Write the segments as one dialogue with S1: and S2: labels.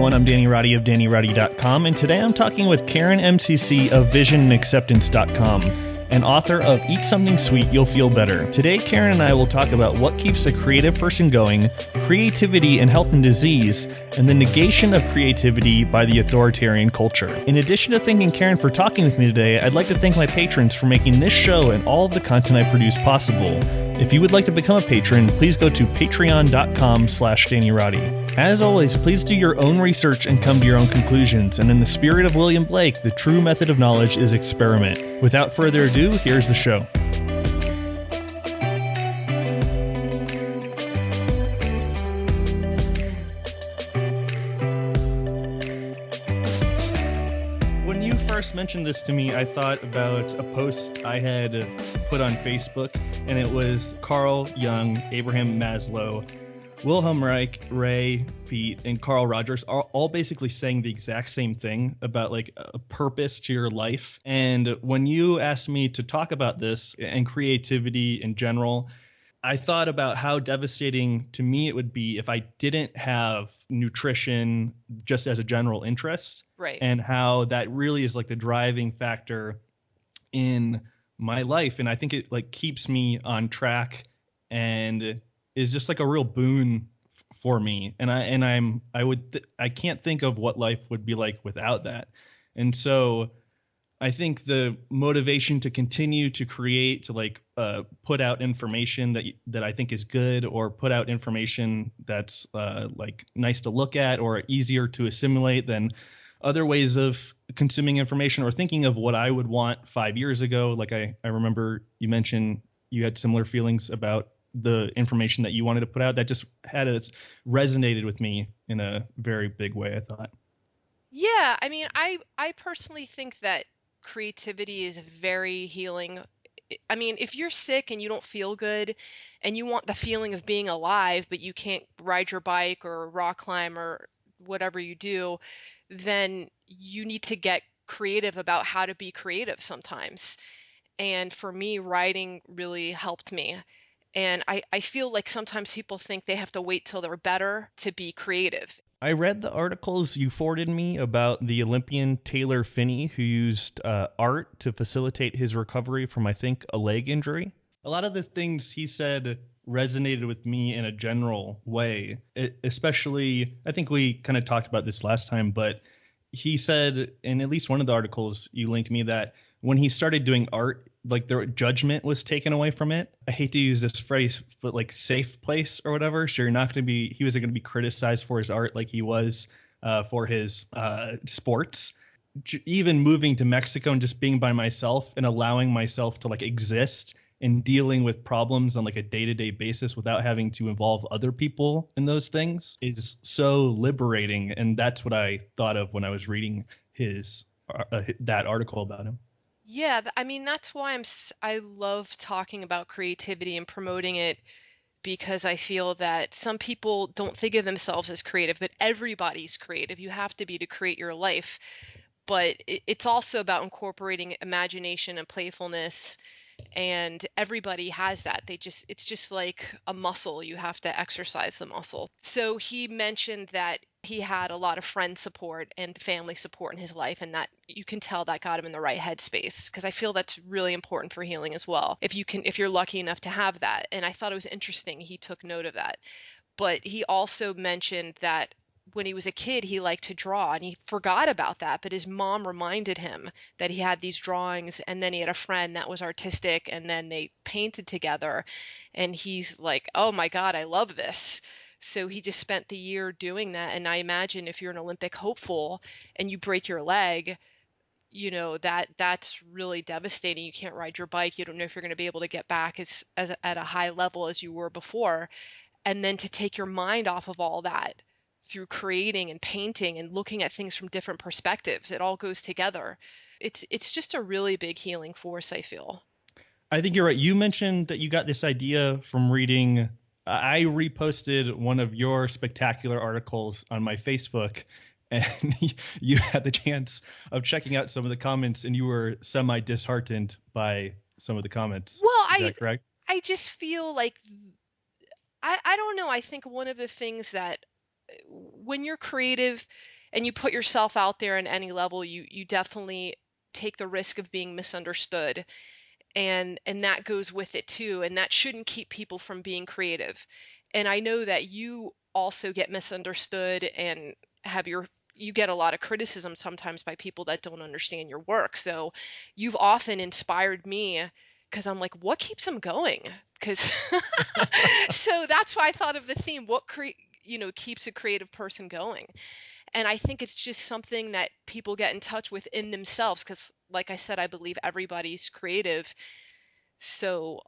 S1: everyone. I'm Danny Roddy of DannyRoddy.com, and today I'm talking with Karen MCC of VisionAndAcceptance.com, and author of Eat Something Sweet, You'll Feel Better. Today, Karen and I will talk about what keeps a creative person going, creativity and health and disease, and the negation of creativity by the authoritarian culture. In addition to thanking Karen for talking with me today, I'd like to thank my patrons for making this show and all of the content I produce possible. If you would like to become a patron, please go to patreon.com/DannyRoddy. As always, please do your own research and come to your own conclusions. And in the spirit of William Blake, the true method of knowledge is experiment. Without further ado, here's the show. When you first mentioned this to me, I thought about a post I had put on Facebook, and it was Carl Jung, Abraham Maslow, Wilhelm Reich, Ray, Peat, and Carl Rogers are all basically saying the exact same thing about like a purpose to your life. And when you asked me to talk about this and creativity in general, I thought about how devastating to me it would be if I didn't have nutrition just as a general interest.
S2: Right.
S1: And how that really is like the driving factor in my life. And I think it like keeps me on track and is just like a real boon for me. And I can't think of what life would be like without that. And so I think the motivation to continue to create, to like put out information that I think is good, or put out information that's like nice to look at or easier to assimilate than other ways of consuming information, or thinking of what I would want 5 years ago. Like I remember you mentioned you had similar feelings about the information that you wanted to put out. That just resonated with me in a very big way, I thought.
S2: Yeah, I mean, I personally think that creativity is very healing. I mean, if you're sick and you don't feel good and you want the feeling of being alive, but you can't ride your bike or rock climb or whatever you do, then you need to get creative about how to be creative sometimes. And for me, writing really helped me. And I feel like sometimes people think they have to wait till they're better to be creative.
S1: I read the articles you forwarded me about the Olympian Taylor Phinney, who used art to facilitate his recovery from, I think, a leg injury. A lot of the things he said resonated with me in a general way, especially, I think we kind of talked about this last time, but he said in at least one of the articles you linked me that when he started doing art, like the judgment was taken away from it. I hate to use this phrase, but like safe place or whatever. So he wasn't going to be criticized for his art like he was for his sports. Even moving to Mexico and just being by myself and allowing myself to like exist and dealing with problems on like a day-to-day basis without having to involve other people in those things is so liberating. And that's what I thought of when I was reading that article about him.
S2: Yeah, I mean, that's why I love talking about creativity and promoting it, because I feel that some people don't think of themselves as creative, but everybody's creative. You have to be to create your life. But it's also about incorporating imagination and playfulness, and everybody has that. It's just like a muscle. You have to exercise the muscle. So he mentioned that he had a lot of friend support and family support in his life, and that you can tell that got him in the right headspace, because I feel that's really important for healing as well. If you're lucky enough to have that. And I thought it was interesting he took note of that. But he also mentioned that when he was a kid, he liked to draw, and he forgot about that, but his mom reminded him that he had these drawings, and then he had a friend that was artistic, and then they painted together, and he's like, oh my God, I love this. So he just spent the year doing that. And I imagine if you're an Olympic hopeful and you break your leg, you know, that's really devastating. You can't ride your bike. You don't know if you're going to be able to get back as at a high level as you were before. And then to take your mind off of all that through creating and painting and looking at things from different perspectives, it all goes together. It's just a really big healing force, I feel.
S1: I think you're right. You mentioned that you got this idea from reading. I reposted one of your spectacular articles on my Facebook, and you had the chance of checking out some of the comments, and you were semi-disheartened by some of the comments.
S2: Well,
S1: Is that correct?
S2: I just feel like, I don't know. I think one of the things that when you're creative, and you put yourself out there in any level, you definitely take the risk of being misunderstood. And that goes with it too. And that shouldn't keep people from being creative. And I know that you also get misunderstood and you get a lot of criticism sometimes by people that don't understand your work. So you've often inspired me because I'm like, what keeps them going? Because so that's why I thought of the theme, keeps a creative person going. And I think it's just something that people get in touch with in themselves because, like I said, I believe everybody's creative. So,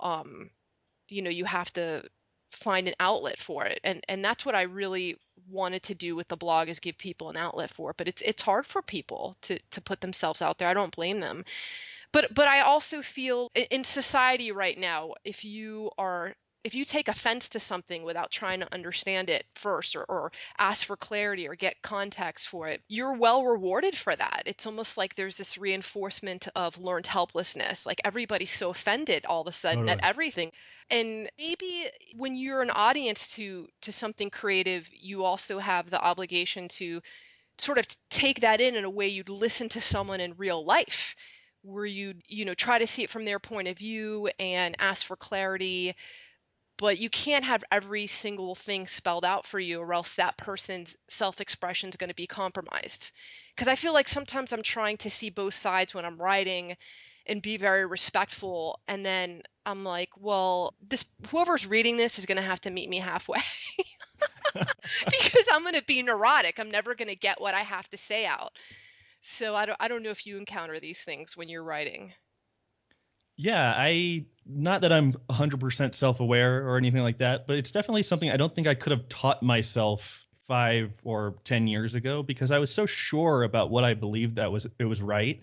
S2: you have to find an outlet for it. And that's what I really wanted to do with the blog, is give people an outlet for it. But it's hard for people to put themselves out there. I don't blame them. But I also feel in society right now, if you take offense to something without trying to understand it first, or ask for clarity or get context for it, you're well rewarded for that. It's almost like there's this reinforcement of learned helplessness. Like everybody's so offended all of a sudden at everything. And maybe when you're an audience to something creative, you also have the obligation to sort of take that in a way you'd listen to someone in real life, where you'd try to see it from their point of view and ask for clarity. But you can't have every single thing spelled out for you, or else that person's self-expression is going to be compromised. Because I feel like sometimes I'm trying to see both sides when I'm writing and be very respectful, and then I'm like, well, whoever's reading this is going to have to meet me halfway. Because I'm going to be neurotic. I'm never going to get what I have to say out. So I don't know if you encounter these things when you're writing.
S1: Yeah, not that I'm 100% self-aware or anything like that, but it's definitely something I don't think I could have taught myself 5 or 10 years ago, because I was so sure about what I believed that it was right.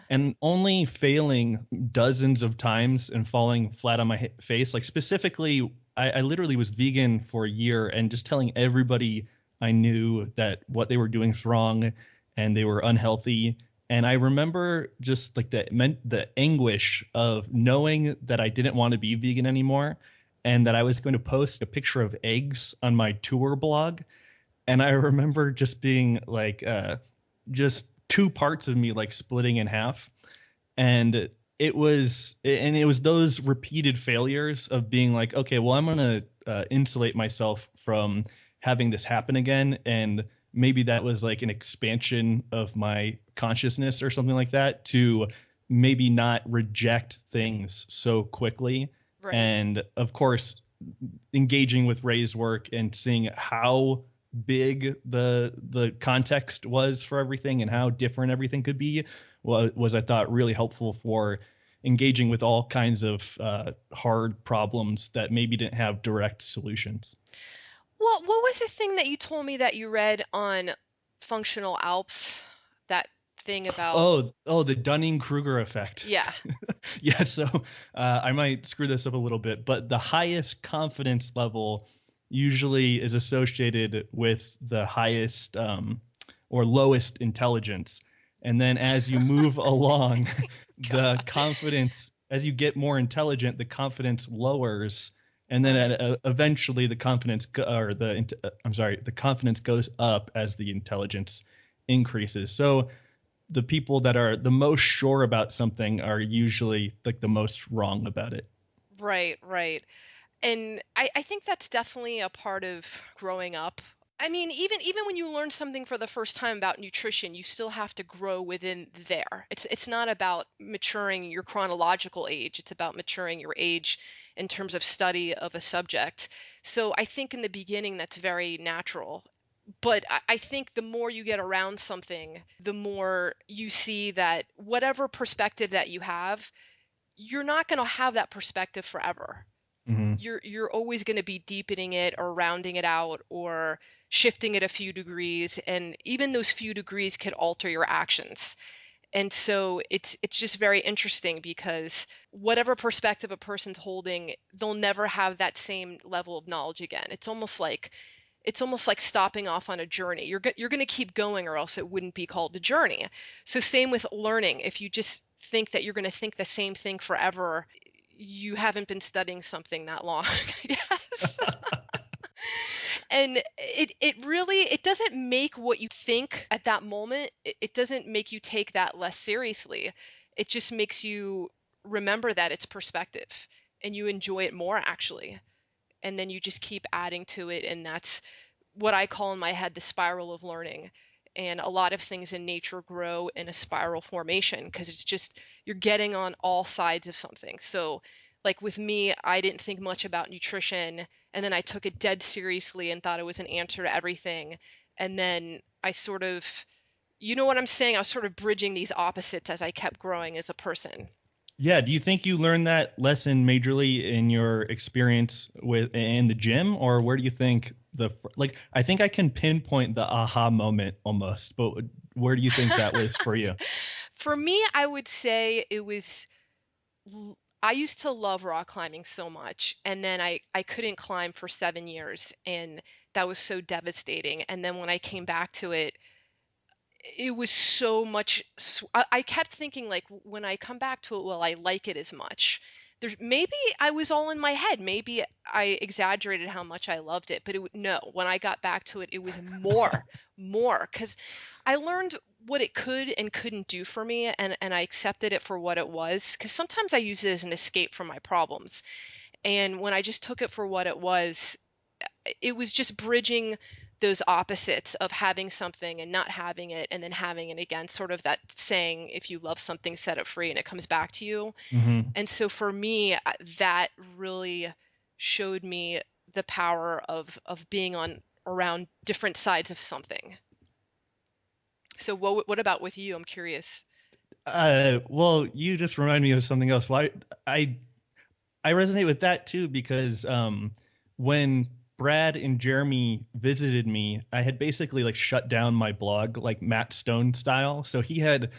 S1: And only failing dozens of times and falling flat on my face. Like specifically, I literally was vegan for a year and just telling everybody I knew that what they were doing was wrong and they were unhealthy. And I remember just like the anguish of knowing that I didn't want to be vegan anymore, and that I was going to post a picture of eggs on my tour blog. And I remember just being like, just two parts of me like splitting in half. And it was those repeated failures of being like, okay, well, I'm going to insulate myself from having this happen again. And maybe that was like an expansion of my consciousness or something like that, to maybe not reject things so quickly. Right. And of course, engaging with Ray's work and seeing how big the context was for everything and how different everything could be was I thought really helpful for engaging with all kinds of hard problems that maybe didn't have direct solutions.
S2: Well, what was the thing that you told me that you read on functional Alps? That thing about
S1: the Dunning-Kruger effect.
S2: Yeah.
S1: Yeah, so I might screw this up a little bit, but the highest confidence level usually is associated with the highest or lowest intelligence. And then as you move along, the confidence, as you get more intelligent, the confidence lowers. And then eventually the confidence the confidence goes up as the intelligence increases. So the people that are the most sure about something are usually like the most wrong about it.
S2: Right. And I think that's definitely a part of growing up. I mean, even when you learn something for the first time about nutrition, you still have to grow within there. It's not about maturing your chronological age. It's about maturing your age in terms of study of a subject. So I think in the beginning, that's very natural. But I think the more you get around something, the more you see that whatever perspective that you have, you're not going to have that perspective forever. Mm-hmm. You're always going to be deepening it or rounding it out or shifting it a few degrees, and even those few degrees could alter your actions. And so it's just very interesting, because whatever perspective a person's holding, they'll never have that same level of knowledge again. It's almost like stopping off on a journey. You're going to keep going, or else it wouldn't be called a journey. So same with learning. If you just think that you're going to think the same thing forever, you haven't been studying something that long, I guess. And it doesn't make what you think at that moment, it doesn't make you take that less seriously. It just makes you remember that it's perspective and you enjoy it more, actually. And then you just keep adding to it, and that's what I call in my head the spiral of learning. And a lot of things in nature grow in a spiral formation because it's just you're getting on all sides of something. So, like with me, I didn't think much about nutrition, and then I took it dead seriously and thought it was an answer to everything. And then I sort of, you know what I'm saying? I was sort of bridging these opposites as I kept growing as a person.
S1: Yeah, do you think you learned that lesson majorly in your experience in the gym, or where do you think like I think I can pinpoint the aha moment almost, but where do you think that was for you?
S2: For me, I would say it was I used to love rock climbing so much, and then I couldn't climb for 7 years, and that was so devastating. And then when I came back to it, it was so much. I kept thinking, like, when I come back to it, will I like it as much? Maybe I was all in my head. Maybe I exaggerated how much I loved it, but no. When I got back to it, it was more, because I learned what it could and couldn't do for me, and I accepted it for what it was. Because sometimes I use it as an escape from my problems, and when I just took it for what it was just bridging those opposites of having something and not having it and then having it again, sort of that saying, if you love something, set it free and it comes back to you.
S1: Mm-hmm.
S2: And so for me, that really showed me the power of being on around different sides of something. So what about with you? I'm curious.
S1: Well, you just remind me of something else. Well, I resonate with that too because when Brad and Jeremy visited me, I had basically like shut down my blog like Matt Stone style. So he had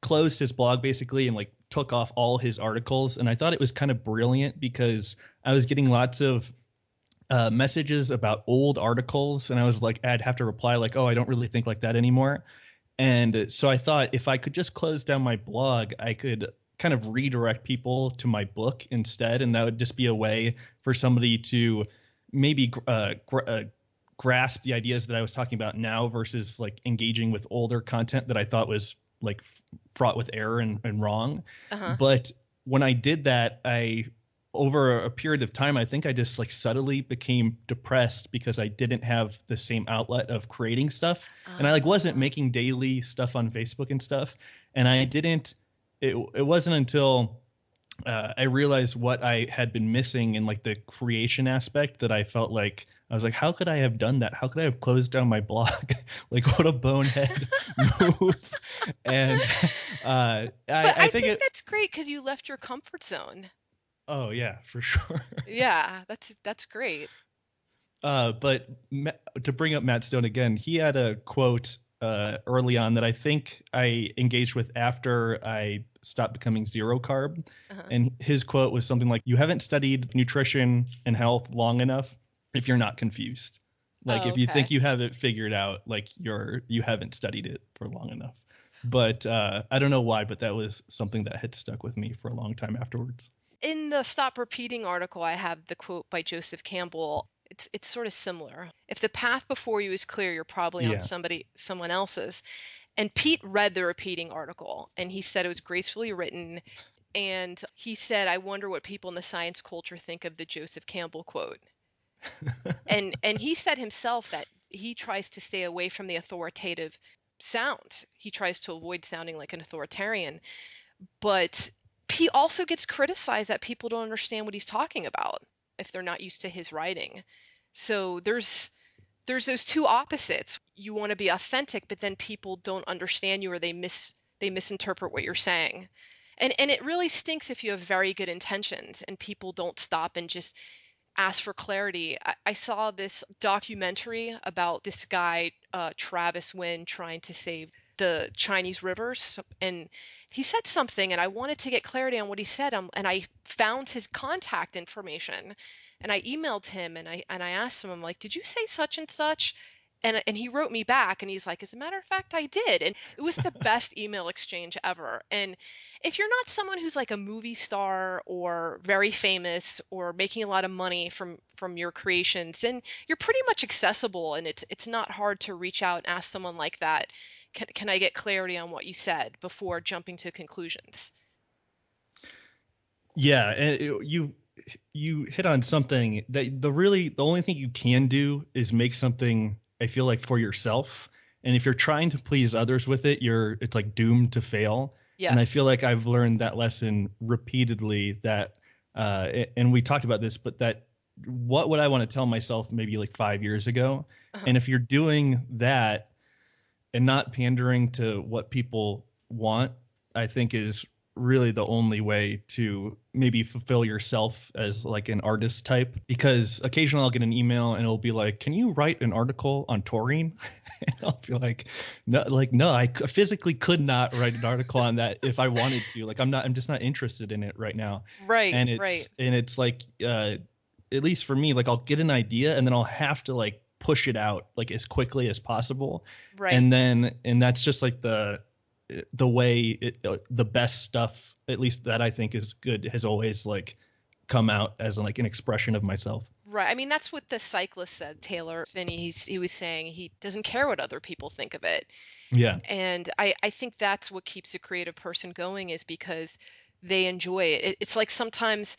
S1: closed his blog basically and like took off all his articles. And I thought it was kind of brilliant because I was getting lots of messages about old articles. And I was like, I'd have to reply like, oh, I don't really think like that anymore. And so I thought if I could just close down my blog, I could kind of redirect people to my book instead. And that would just be a way for somebody to maybe grasp the ideas that I was talking about now versus like engaging with older content that I thought was like fraught with error and wrong.
S2: Uh-huh.
S1: But when I did that, over a period of time, I think I just like subtly became depressed because I didn't have the same outlet of creating stuff. And I like wasn't making daily stuff on Facebook and stuff. And it wasn't until I realized what I had been missing in like the creation aspect that I felt like I was like, how could I have done that? How could I have closed down my blog? Like, what a bonehead move. And I think
S2: that's great because you left your comfort zone.
S1: Oh yeah, for sure.
S2: Yeah, that's great.
S1: But to bring up Matt Stone again, he had a quote early on that I think I engaged with after I stopped becoming zero carb.
S2: Uh-huh.
S1: And his quote was something like, "You haven't studied nutrition and health long enough if you're not confused. Like if you think you have it figured out, like you haven't studied it for long enough." But I don't know why, but that was something that had stuck with me for a long time afterwards.
S2: In the Stop Repeating article, I have the quote by Joseph Campbell. It's sort of similar. If the path before you is clear, you're probably on someone else's. And Peat read the repeating article, and he said it was gracefully written. And he said, I wonder what people in the science culture think of the Joseph Campbell quote. and he said himself that he tries to stay away from the authoritative sound. He tries to avoid sounding like an authoritarian. But he also gets criticized that people don't understand what he's talking about if they're not used to his writing. So there's those two opposites. You want to be authentic, but then people don't understand you or they misinterpret what you're saying. And it really stinks if you have very good intentions and people don't stop and just ask for clarity. I saw this documentary about this guy, Travis Wynn, trying to save the Chinese rivers, and he said something and I wanted to get clarity on what he said, and I found his contact information and I emailed him and I asked him, I'm like, did you say such and such? And he wrote me back and he's like, as a matter of fact, I did. And it was the best email exchange ever. And if you're not someone who's like a movie star or very famous or making a lot of money from your creations, then you're pretty much accessible, and it's not hard to reach out and ask someone like that, can I get clarity on what you said before jumping to conclusions?
S1: Yeah, and you hit on something that the only thing you can do is make something, I feel like, for yourself. And if you're trying to please others with it, it's like doomed to fail. And I
S2: Yes.
S1: feel like I've learned that lesson repeatedly, that and we talked about this, but that what would I want to tell myself maybe like 5 years ago?
S2: Uh-huh.
S1: And if you're doing that and not pandering to what people want, I think is really the only way to maybe fulfill yourself as like an artist type. Because occasionally I'll get an email and it'll be like, can you write an article on taurine? And I'll be like, no, I physically could not write an article on that if I wanted to. Like, I'm just not interested in it right now.
S2: Right,
S1: And
S2: right,
S1: it's like, at least for me, like I'll get an idea and then I'll have to like push it out like as quickly as possible.
S2: right.
S1: And that's just like the way the best stuff, at least that I think is good, has always like come out as like an expression of myself.
S2: Right. I mean, that's what the cyclist said, Taylor Phinney. He was saying he doesn't care what other people think of it.
S1: Yeah.
S2: And I think that's what keeps a creative person going, is because they enjoy it. It's like sometimes,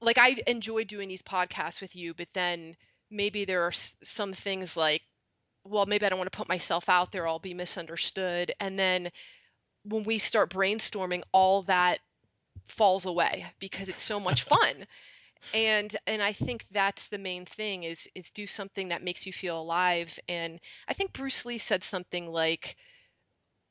S2: like I enjoy doing these podcasts with you, but then maybe there are some things like, well, maybe I don't want to put myself out there, I'll be misunderstood. And then when we start brainstorming, all that falls away because it's so much fun. And I think that's the main thing, is do something that makes you feel alive. And I think Bruce Lee said something like,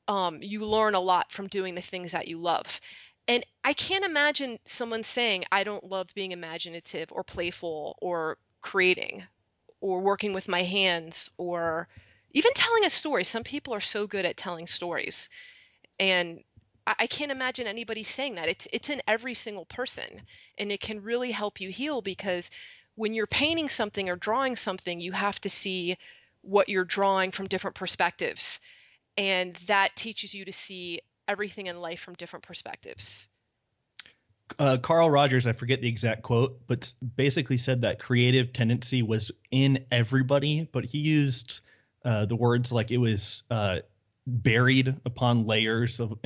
S2: you learn a lot from doing the things that you love. And I can't imagine someone saying, I don't love being imaginative or playful or creating or working with my hands or even telling a story. Some people are so good at telling stories. And I can't imagine anybody saying that. It's in every single person, and it can really help you heal, because when you're painting something or drawing something, you have to see what you're drawing from different perspectives, and that teaches you to see everything in life from different perspectives.
S1: Carl Rogers, I forget the exact quote, but basically said that creative tendency was in everybody, but he used the words like it was buried upon layers of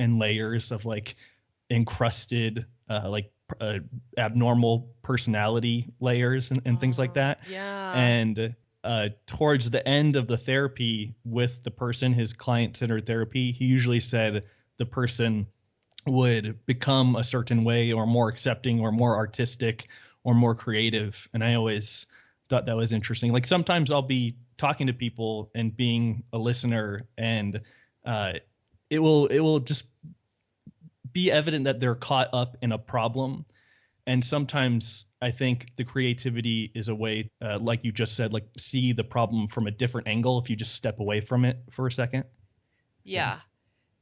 S1: like encrusted abnormal personality layers and things like that.
S2: Yeah.
S1: And towards the end of the therapy with the person, his client-centered therapy, he usually said the person would become a certain way, or more accepting, or more artistic, or more creative. And I always thought that was interesting. Like sometimes I'll be talking to people and being a listener, and it will just be evident that they're caught up in a problem. And sometimes I think the creativity is a way, like you just said, like see the problem from a different angle if you just step away from it for a second.
S2: Yeah.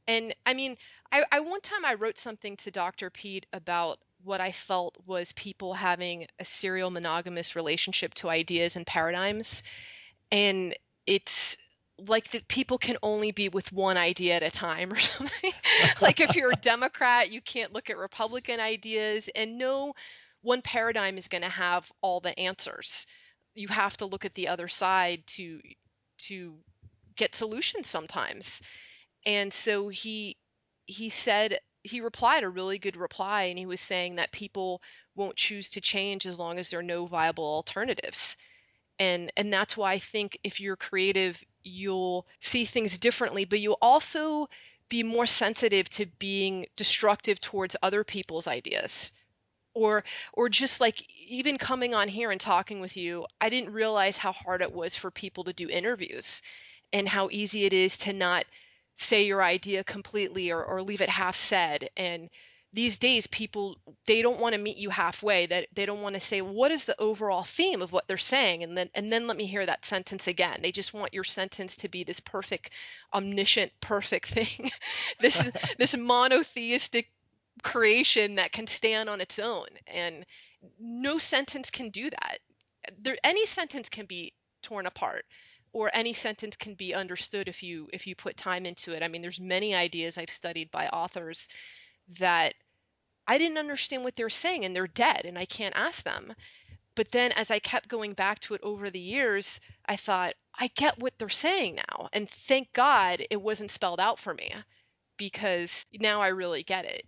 S2: And I mean, I one time I wrote something to Dr. Peat about what I felt was people having a serial monogamous relationship to ideas and paradigms. And it's like that people can only be with one idea at a time or something. Like if you're a Democrat, you can't look at Republican ideas, and no one paradigm is going to have all the answers. You have to look at the other side to get solutions sometimes. And so he said, he replied a really good reply, and he was saying that people won't choose to change as long as there are no viable alternatives. And that's why I think if you're creative, you'll see things differently, but you'll also be more sensitive to being destructive towards other people's ideas. Or just like even coming on here and talking with you, I didn't realize how hard it was for people to do interviews, and how easy it is to not say your idea completely, or leave it half said. And these days people, they don't want to meet you halfway, that they don't want to say what is the overall theme of what they're saying, and then let me hear that sentence again. They just want your sentence to be this perfect, omniscient, perfect thing, this monotheistic creation that can stand on its own. And no sentence can do that. Any sentence can be torn apart, or any sentence can be understood if you put time into it. I mean, there's many ideas I've studied by authors that I didn't understand what they're saying, and they're dead and I can't ask them. But then as I kept going back to it over the years, I thought, I get what they're saying now. And thank God it wasn't spelled out for me, because now I really get it.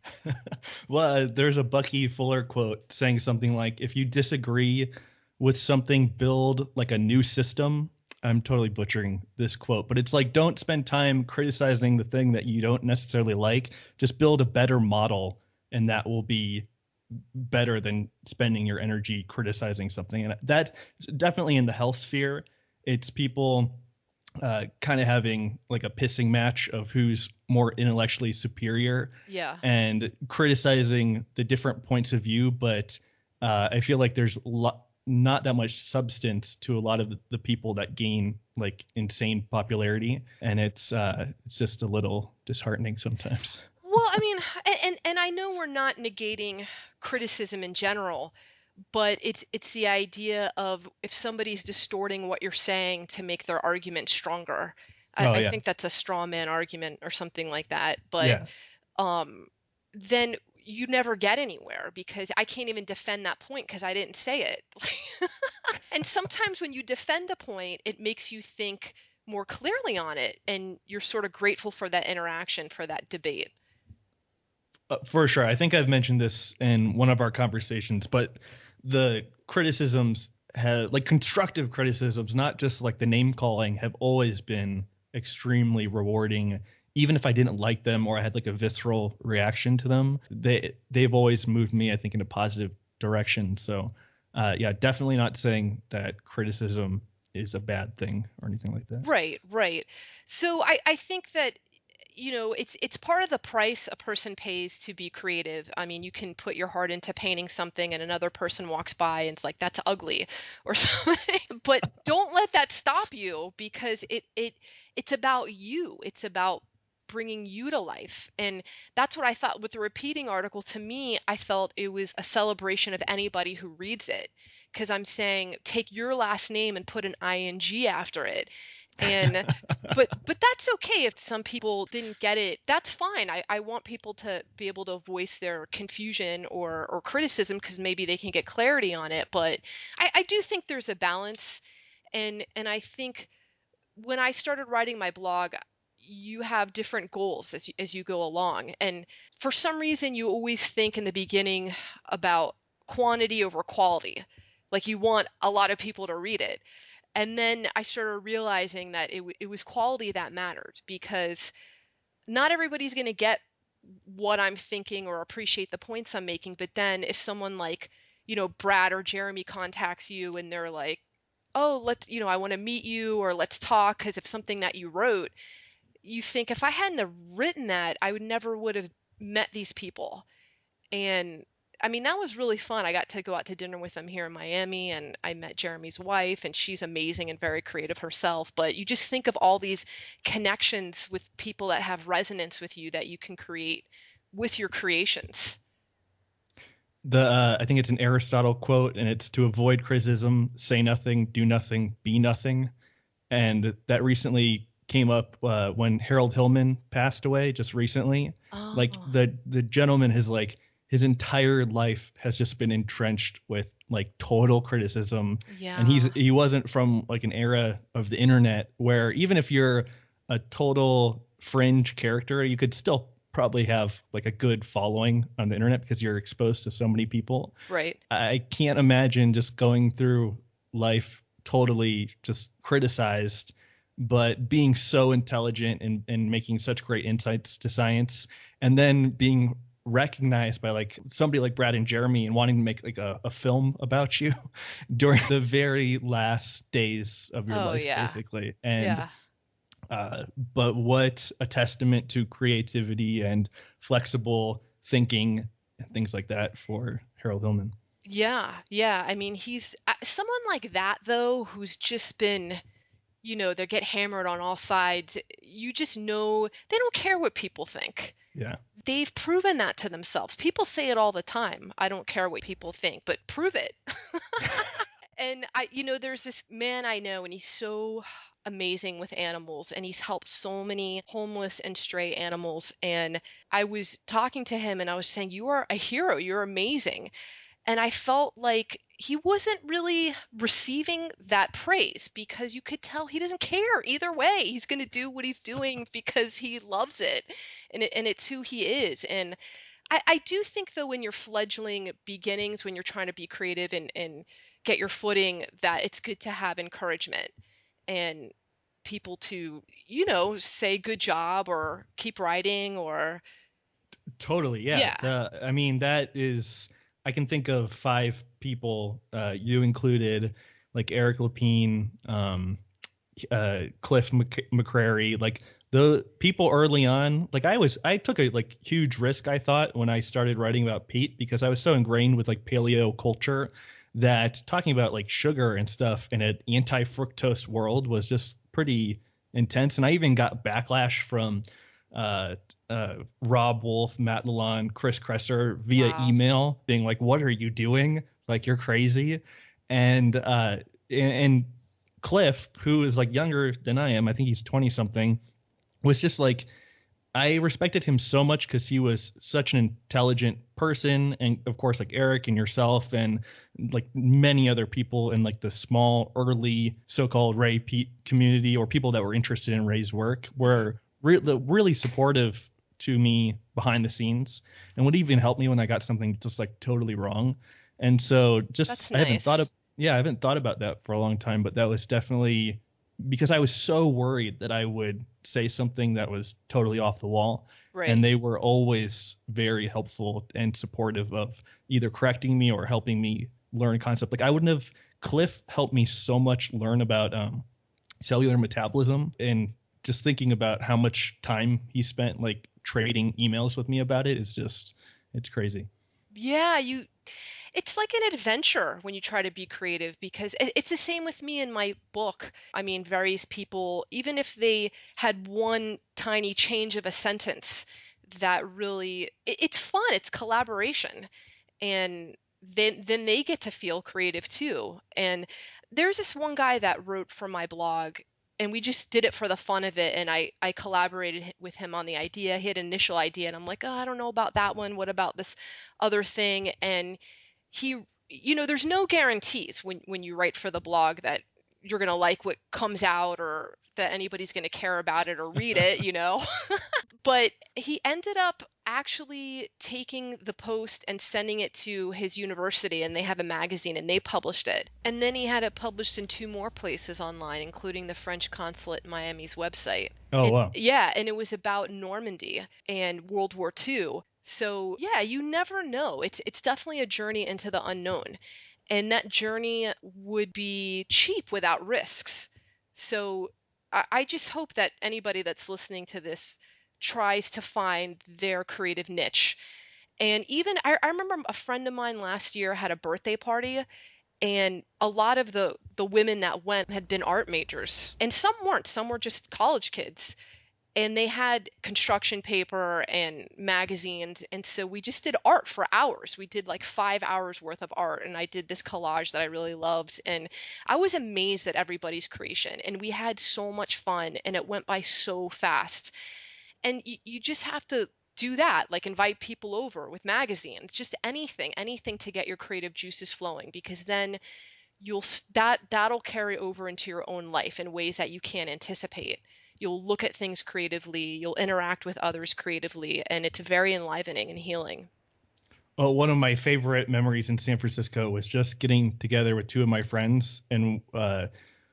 S1: Well, there's a Bucky Fuller quote saying something like, if you disagree with something, build like a new system. I'm totally butchering this quote, but it's like, don't spend time criticizing the thing that you don't necessarily like. Just build a better model, and that will be better than spending your energy criticizing something. And that's definitely in the health sphere. It's people kind of having like a pissing match of who's more intellectually superior,
S2: Yeah.
S1: and criticizing the different points of view. But I feel like there's not that much substance to a lot of the people that gain like insane popularity, and it's just a little disheartening sometimes.
S2: Well, I mean, and I know we're not negating criticism in general, but it's the idea of if somebody's distorting what you're saying to make their argument stronger. I
S1: Yeah.
S2: think that's a straw man argument or something like that. But
S1: Yeah.
S2: then you never get anywhere, because I can't even defend that point because I didn't say it. And sometimes when you defend a point, it makes you think more clearly on it, and you're sort of grateful for that interaction, for that debate.
S1: For sure. I think I've mentioned this in one of our conversations, but the criticisms have, like constructive criticisms, not just like the name calling, have always been extremely rewarding. Even if I didn't like them or I had like a visceral reaction to them, they've always moved me, I think, in a positive direction. So yeah, definitely not saying that criticism is a bad thing or anything like that.
S2: Right. So I think that, it's part of the price a person pays to be creative. I mean, you can put your heart into painting something and another person walks by and it's like, that's ugly or something. But don't let that stop you, because it's about you. It's about bringing you to life. And that's what I thought with the repeating article. To me, I felt it was a celebration of anybody who reads it, because I'm saying, take your last name and put an ing after it. And but that's okay if some people didn't get it. That's fine. I want people to be able to voice their confusion or criticism, because maybe they can get clarity on it. But I do think there's a balance. And I think when I started writing my blog, you have different goals as you go along. And for some reason, you always think in the beginning about quantity over quality. Like you want a lot of people to read it. And then I started realizing that it was quality that mattered, because not everybody's going to get what I'm thinking or appreciate the points I'm making. But then if someone like, Brad or Jeremy contacts you and they're like, oh, I want to meet you, or let's talk because of something that you wrote, you think, if I hadn't have written that, I would have met these people. And I mean, that was really fun. I got to go out to dinner with them here in Miami, and I met Jeremy's wife, and she's amazing and very creative herself. But you just think of all these connections with people that have resonance with you that you can create with your creations.
S1: I think it's an Aristotle quote, and it's, to avoid criticism, say nothing, do nothing, be nothing. And that recently came up when Harold Hillman passed away just recently.
S2: Oh.
S1: Like the gentleman has like, his entire life has just been entrenched with like total criticism.
S2: Yeah.
S1: And he wasn't from like an era of the internet where even if you're a total fringe character, you could still probably have like a good following on the internet because you're exposed to so many people.
S2: Right.
S1: I can't imagine just going through life totally just criticized, but being so intelligent and making such great insights to science, and then being recognized by like somebody like Brad and Jeremy and wanting to make like a film about you during the very last days of your life, basically. And but what a testament to creativity and flexible thinking and things like that for Harold Hillman.
S2: Yeah. I mean, he's someone like that, though, who's just been, they get hammered on all sides. You just know they don't care what people think.
S1: Yeah.
S2: They've proven that to themselves. People say it all the time. I don't care what people think, but prove it. And there's this man I know, and he's so amazing with animals, and he's helped so many homeless and stray animals. And I was talking to him and I was saying, you are a hero, you're amazing. And I felt like he wasn't really receiving that praise, because you could tell he doesn't care either way. He's going to do what he's doing because he loves it, and it's who he is. And I do think, though, in your fledgling beginnings, when you're trying to be creative and get your footing, that it's good to have encouragement and people to, say good job or keep writing or,
S1: Totally, yeah.
S2: yeah.
S1: I mean, that is, I can think of 5 people, you included, like Eric Lapine, Cliff McCrary, like the people early on. Like I took a like huge risk, I thought, when I started writing about Peat, because I was so ingrained with like paleo culture that talking about like sugar and stuff in an anti-fructose world was just pretty intense. And I even got backlash from uh, Rob Wolf, Matt Lalonde, Chris Kresser via
S2: Wow.
S1: email, being like, "What are you doing? Like, you're crazy." And Cliff, who is like younger than I am, I think he's 20 something, was just like, I respected him so much because he was such an intelligent person. And of course, like Eric and yourself and like many other people in like the small early so-called Ray Peat community, or people that were interested in Ray's work, were really supportive to me behind the scenes, and would even help me when I got something just like totally wrong. And so
S2: That's
S1: I haven't thought of,
S2: nice.
S1: yeah, I haven't thought about that for a long time, but that was definitely because I was so worried that I would say something that was totally off the wall.
S2: Right.
S1: And they were always very helpful and supportive of either correcting me or helping me learn concept. Like I wouldn't have, Cliff helped me so much learn about cellular metabolism, and just thinking about how much time he spent like trading emails with me about it is just, it's crazy.
S2: Yeah, it's like an adventure when you try to be creative, because it's the same with me in my book. I mean, various people, even if they had one tiny change of a sentence, that really, it's fun, it's collaboration. And then they get to feel creative too. And there's this one guy that wrote for my blog, and we just did it for the fun of it. And I collaborated with him on the idea. He had an initial idea, and I'm like, oh, I don't know about that one. What about this other thing? And he, there's no guarantees when you write for the blog that you're going to like what comes out, or that anybody's going to care about it or read it. But he ended up actually taking the post and sending it to his university, and they have a magazine and they published it. And then he had it published in 2 more places online, including the French consulate in Miami's website.
S1: Oh,
S2: And
S1: wow.
S2: yeah, and it was about Normandy and World War II. So yeah, you never know. It's definitely a journey into the unknown. And that journey would be cheap without risks. So I just hope that anybody that's listening to this tries to find their creative niche. And even I remember a friend of mine last year had a birthday party, and a lot of the women that went had been art majors, and some weren't. Some were just college kids, and they had construction paper and magazines. And so we just did art for hours. We did like 5 hours worth of art, and I did this collage that I really loved, and I was amazed at everybody's creation, and we had so much fun, and it went by so fast. And you just have to do that, like invite people over with magazines, just anything to get your creative juices flowing, because then that'll carry over into your own life in ways that you can't anticipate. You'll look at things creatively, you'll interact with others creatively, and it's very enlivening and healing.
S1: Oh, one of my favorite memories in San Francisco was just getting together with 2 of my friends, and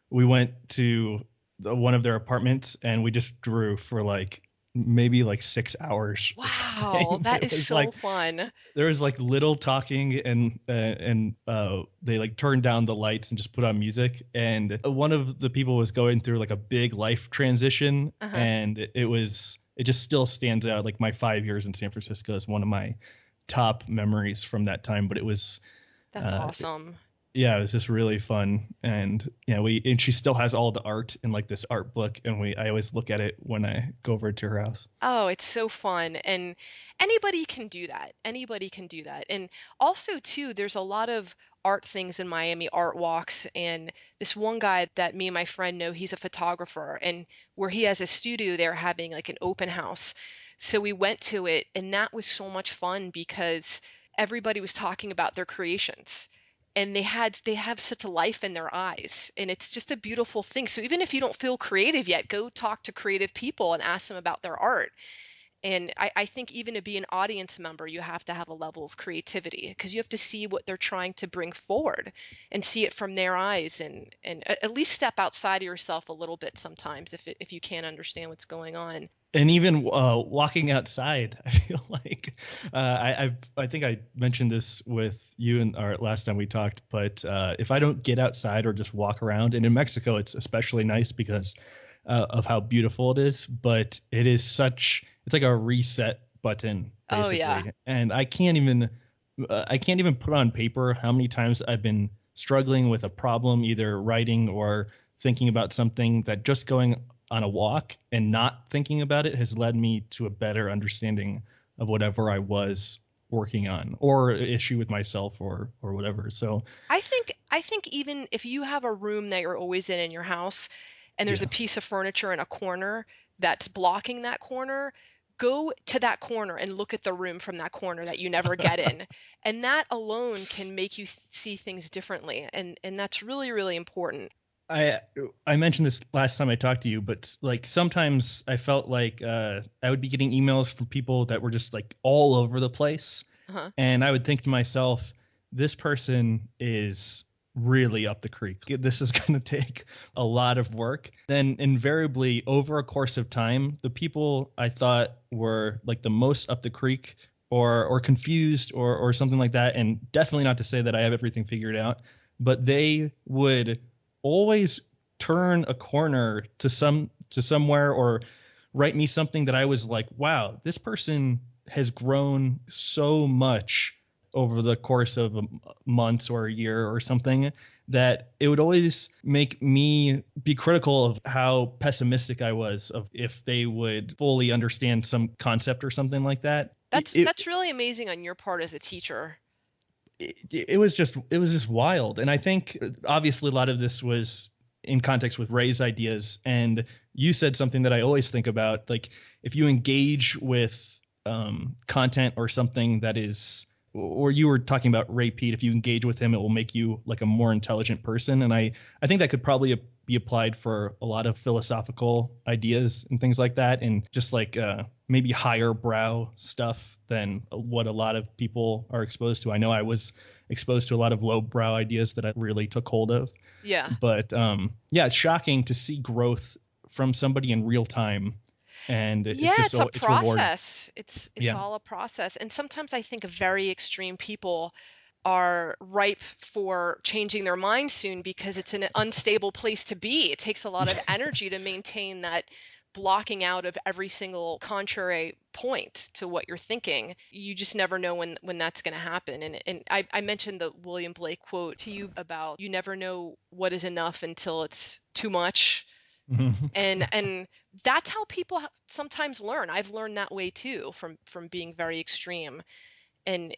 S1: we went to one of their apartments, and we just drew for like maybe like 6 hours or
S2: Wow,
S1: something.
S2: that
S1: It
S2: is
S1: was
S2: so
S1: like
S2: fun.
S1: there was like little talking, and they like turned down the lights and just put on music. And one of the people was going through like a big life transition,
S2: Uh-huh.
S1: and it just still stands out. Like my 5 years in San Francisco is one of my top memories from that time. But it was
S2: That's
S1: uh,
S2: awesome.
S1: Yeah, it was just really fun. And and she still has all the art in like this art book, and I always look at it when I go over to her house.
S2: Oh, it's so fun. And anybody can do that. Anybody can do that. And also, too, there's a lot of art things in Miami, art walks. And this one guy that me and my friend know, he's a photographer. And where he has a studio, they're having like an open house. So we went to it, and that was so much fun because everybody was talking about their creations. And they have such a life in their eyes, and it's just a beautiful thing. So even if you don't feel creative yet, go talk to creative people and ask them about their art. And I think even to be an audience member, you have to have a level of creativity because you have to see what they're trying to bring forward and see it from their eyes, and at least step outside of yourself a little bit sometimes if you can't understand what's going on.
S1: And even walking outside, I feel like I think I mentioned this with you in our last time we talked, but if I don't get outside or just walk around, and in Mexico it's especially nice because of how beautiful it is, but it's like a reset button
S2: Oh
S1: basically.
S2: yeah.
S1: And I can't even put on paper how many times I've been struggling with a problem, either writing or thinking about something, that just going on a walk and not thinking about it has led me to a better understanding of whatever I was working on, or issue with myself, or whatever. So
S2: I think even if you have a room that you're always in your house and there's a
S1: yeah.
S2: piece of furniture in a corner that's blocking that corner, go to that corner and look at the room from that corner that you never get in. And that alone can make you see things differently. And that's really, really important.
S1: I I mentioned this last time I talked to you, but like sometimes I felt like I would be getting emails from people that were just like all over the place,
S2: Uh-huh.
S1: and I would think to myself, this person is really up the creek. This is going to take a lot of work. Then invariably over a course of time, the people I thought were like the most up the creek, or confused, or something like that, and definitely not to say that I have everything figured out, but they would always turn a corner to somewhere, or write me something that I was like, wow, this person has grown so much over the course of months or a year or something, that it would always make me be critical of how pessimistic I was of if they would fully understand some concept or something like that.
S2: That's really amazing on your part as a teacher.
S1: It was just wild. And I think obviously a lot of this was in context with Ray's ideas. And you said something that I always think about, like if you engage with content or something that is, or you were talking about Ray Peat, if you engage with him, it will make you like a more intelligent person. And I think that could probably be applied for a lot of philosophical ideas and things like that, and just like maybe higher brow stuff than what a lot of people are exposed to. I know I was exposed to a lot of low brow ideas that I really took hold of.
S2: Yeah.
S1: But yeah, it's shocking to see growth from somebody in real time, and
S2: Yeah, it's a
S1: it's rewarding.
S2: process. It's
S1: Yeah.
S2: all a process. And sometimes I think very extreme people are ripe for changing their mind soon because it's an unstable place to be. It takes a lot of energy to maintain that blocking out of every single contrary point to what you're thinking. You just never know when that's going to happen. And I mentioned the William Blake quote to you about you never know what is enough until it's too much.
S1: Mhm.
S2: And that's how people sometimes learn. I've learned that way too from being very extreme. And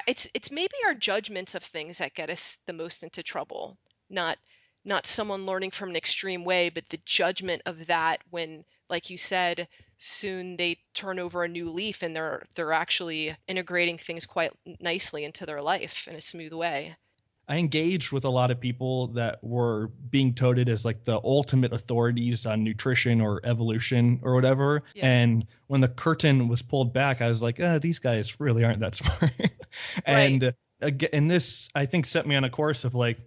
S2: it's maybe our judgments of things that get us the most into trouble, not not someone learning from an extreme way, but the judgment of that when, like you said, soon they turn over a new leaf and they're actually integrating things quite nicely into their life in a smooth way.
S1: I engaged with a lot of people that were being touted as like the ultimate authorities on nutrition or evolution or whatever.
S2: Yeah.
S1: And when the curtain was pulled back, I was like, these guys really aren't that smart.
S2: Right.
S1: And again, and this, I think, set me on a course of like,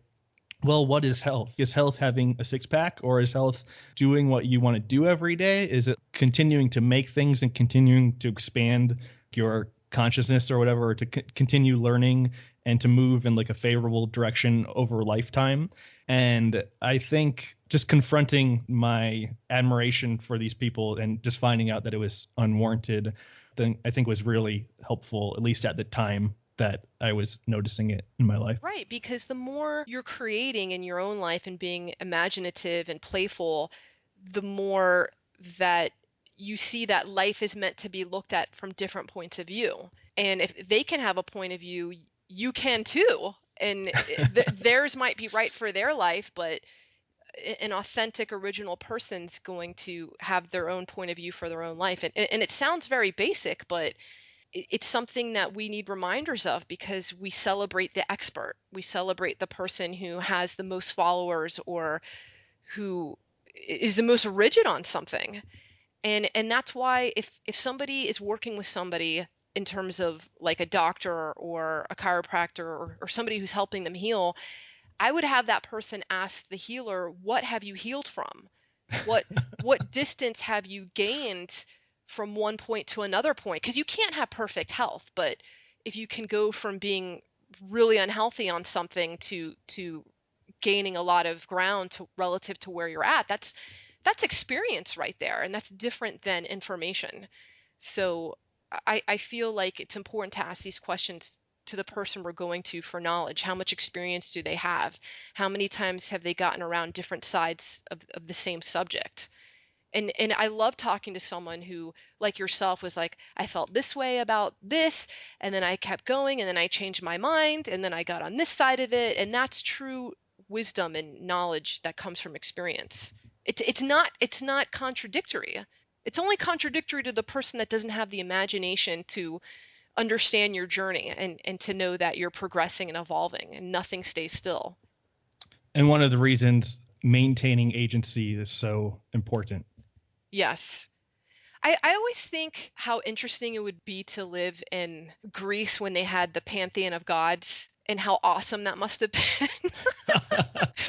S1: well, what is health? Is health having a six pack, or is health doing what you want to do every day? Is it continuing to make things and continuing to expand your consciousness or whatever, or to continue learning and to move in like a favorable direction over a lifetime? And I think just confronting my admiration for these people and just finding out that it was unwarranted, then I think was really helpful, at least at the time that I was noticing it in my life.
S2: Right, because the more you're creating in your own life and being imaginative and playful, the more that you see that life is meant to be looked at from different points of view. And if they can have a point of view, you can too. And theirs might be right for their life, but an authentic, original person's going to have their own point of view for their own life. And it sounds very basic, but it's something that we need reminders of, because we celebrate the expert. We celebrate the person who has the most followers or who is the most rigid on something. And that's why if somebody is working with somebody in terms of like a doctor or a chiropractor or somebody who's helping them heal, I would have that person ask the healer, what have you healed from? What distance have you gained from one point to another point? Because you can't have perfect health, but if you can go from being really unhealthy on something to gaining a lot of ground to relative to where you're at, that's experience right there, and that's different than information. So I feel like it's important to ask these questions to the person we're going to for knowledge. How much experience do they have? How many times have they gotten around different sides of the same subject? And I love talking to someone who, like yourself, was like, I felt this way about this, and then I kept going, and then I changed my mind, and then I got on this side of it. And that's true wisdom and knowledge that comes from experience. It's not contradictory. It's only contradictory to the person that doesn't have the imagination to understand your journey and to know that you're progressing and evolving and nothing stays still.
S1: And one of the reasons maintaining agency is so important.
S2: Yes. I always think how interesting it would be to live in Greece when they had the pantheon of gods, and how awesome that must have been.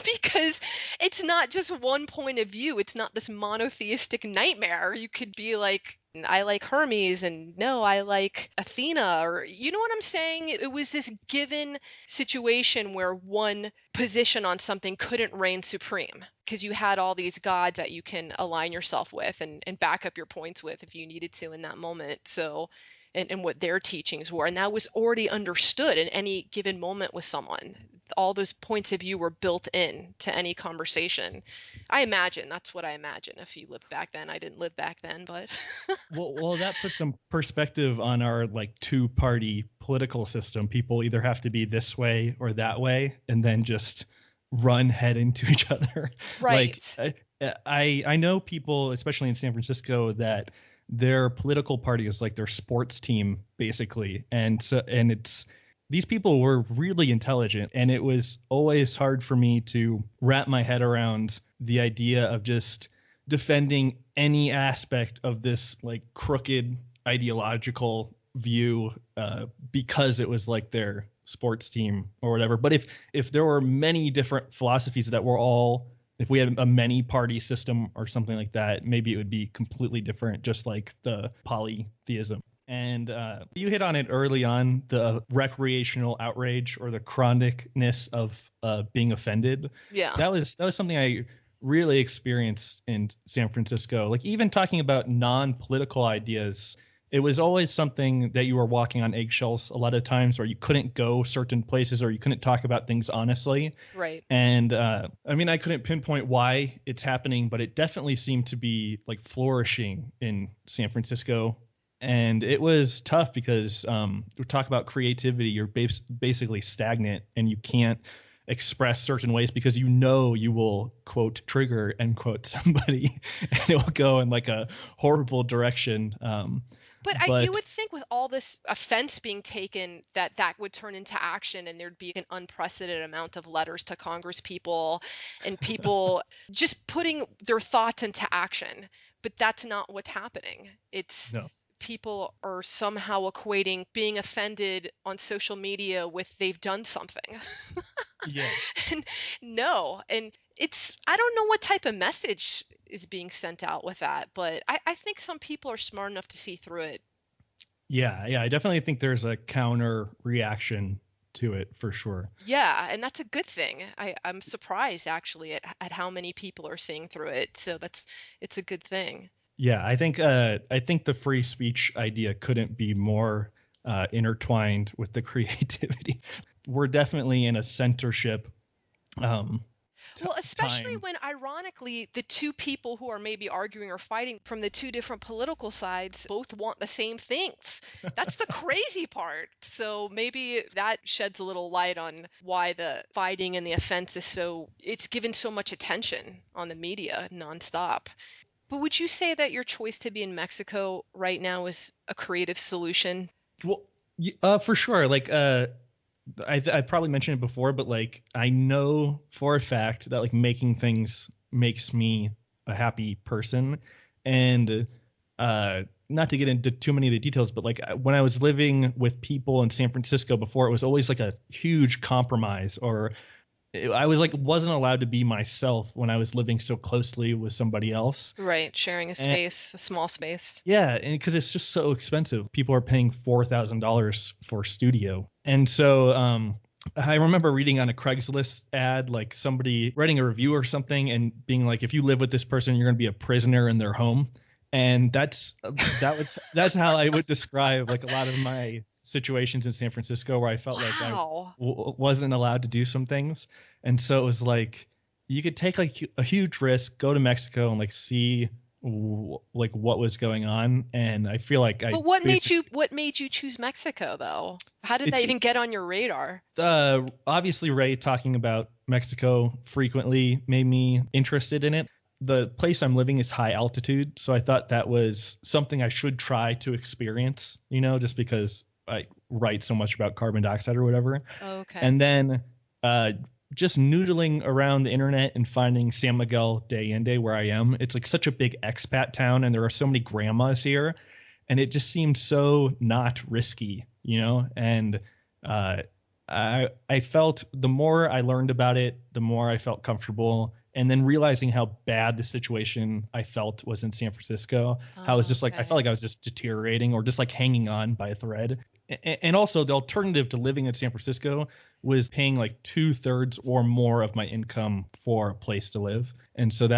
S2: Because it's not just one point of view. It's not this monotheistic nightmare. You could be like, I like Hermes, and no, I like Athena, or you know what I'm saying? It was this given situation where one position on something couldn't reign supreme, because you had all these gods that you can align yourself with and back up your points with if you needed to in that moment. So and what their teachings were. And that was already understood in any given moment with someone. All those points of view were built in to any conversation. I imagine, that's what I imagine. If you lived back then, I didn't live back then, but
S1: well, that puts some perspective on our like two-party political system. People either have to be this way or that way, and then just run head into each other.
S2: Right.
S1: Like I know people, especially in San Francisco, that their political party is like their sports team, basically. And it's, these people were really intelligent, and it was always hard for me to wrap my head around the idea of just defending any aspect of this like crooked ideological view because it was like their sports team or whatever. But if there were many different philosophies that were all, if we had a many party system or something like that, maybe it would be completely different, just like the polytheism. And you hit on it early on, the recreational outrage or the chronicness of being offended.
S2: Yeah.
S1: That was something I really experienced in San Francisco. Like even talking about non-political ideas, it was always something that you were walking on eggshells a lot of times, or you couldn't go certain places, or you couldn't talk about things honestly.
S2: Right.
S1: And I mean, I couldn't pinpoint why it's happening, but it definitely seemed to be like flourishing in San Francisco. And it was tough because we talk about creativity, you're basically stagnant, and you can't express certain ways because you know you will quote trigger end quote somebody, and it will go in like a horrible direction.
S2: But you would think with all this offense being taken that would turn into action, and there'd be an unprecedented amount of letters to Congress people and people just putting their thoughts into action. But that's not what's happening. It's
S1: No.
S2: People are somehow equating being offended on social media with they've done something.
S1: Yeah.
S2: And no, and I don't know what type of message is being sent out with that, but I think some people are smart enough to see through it.
S1: Yeah, I definitely think there's a counter reaction to it for sure.
S2: Yeah, and that's a good thing. I'm surprised actually at how many people are seeing through it. So it's a good thing.
S1: Yeah, I think the free speech idea couldn't be more intertwined with the creativity. We're definitely in a censorship
S2: Well, especially
S1: time.
S2: when, ironically, the two people who are maybe arguing or fighting from the two different political sides both want the same things. That's the crazy part. So maybe that sheds a little light on why the fighting and the offense is it's given so much attention on the media nonstop. But would you say that your choice to be in Mexico right now is a creative solution?
S1: Well, for sure. Like, I probably mentioned it before, but like I know for a fact that like making things makes me a happy person, and not to get into too many of the details, but like when I was living with people in San Francisco before, it was always like a huge compromise, or I was like wasn't allowed to be myself when I was living so closely with somebody else.
S2: Right, sharing a space, a small space.
S1: Yeah, and because it's just so expensive. People are paying $4,000 for a studio. And so I remember reading on a Craigslist ad, like somebody writing a review or something and being like, if you live with this person, you're going to be a prisoner in their home. And that's how I would describe like a lot of my situations in San Francisco where I felt like I wasn't allowed to do some things. And so it was like, you could take like a huge risk, go to Mexico and like see like what was going on. And I feel like
S2: But what made you choose Mexico though? How did that even get on your radar?
S1: Obviously Ray talking about Mexico frequently made me interested in it. The place I'm living is high altitude, so I thought that was something I should try to experience, just because I write so much about carbon dioxide or whatever.
S2: Okay.
S1: And then just noodling around the internet and finding San Miguel de Allende where I am. It's like such a big expat town and there are so many grandmas here, and it just seemed so not risky, and I felt the more I learned about it, the more I felt comfortable. And then realizing how bad the situation I felt was in San Francisco, I was just like, I felt like I was just deteriorating or just like hanging on by a thread. And also the alternative to living in San Francisco was paying like 2/3 or more of my income for a place to live. And so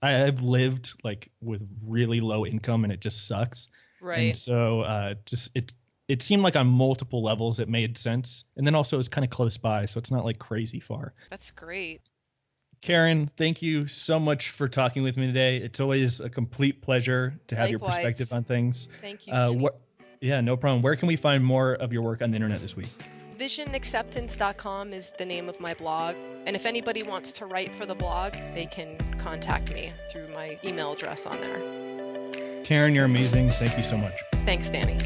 S1: I've lived like with really low income and it just sucks.
S2: Right.
S1: And so it seemed like on multiple levels it made sense. And then also it's kind of close by, so it's not like crazy far.
S2: That's great.
S1: Karen, thank you so much for talking with me today. It's always a complete pleasure to have your perspective on things.
S2: Thank you.
S1: Yeah, no problem. Where can we find more of your work on the internet this week?
S2: visionacceptance.com is the name of my blog. And if anybody wants to write for the blog, they can contact me through my email address on there.
S1: Karen, you're amazing. Thank you so much.
S2: Thanks, Danny.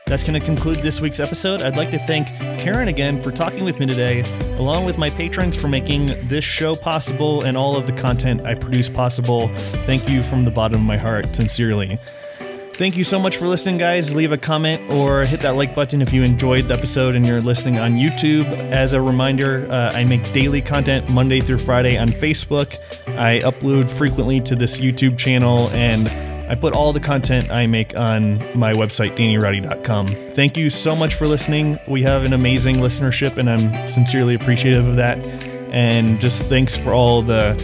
S1: That's going to conclude this week's episode. I'd like to thank Karen again for talking with me today, along with my patrons for making this show possible and all of the content I produce possible. Thank you from the bottom of my heart, sincerely. Thank you so much for listening, guys. Leave a comment or hit that like button if you enjoyed the episode and you're listening on YouTube. As a reminder, I make daily content Monday through Friday on Facebook. I upload frequently to this YouTube channel, and I put all the content I make on my website, DannyRowdy.com. Thank you so much for listening. We have an amazing listenership, and I'm sincerely appreciative of that. And just thanks for all the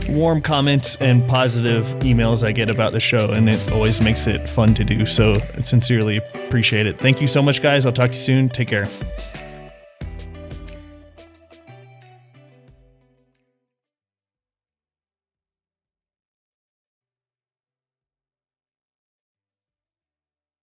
S1: warm comments and positive emails I get about the show, and it always makes it fun to do. So I sincerely appreciate it. Thank you so much, guys. I'll talk to you soon. Take care.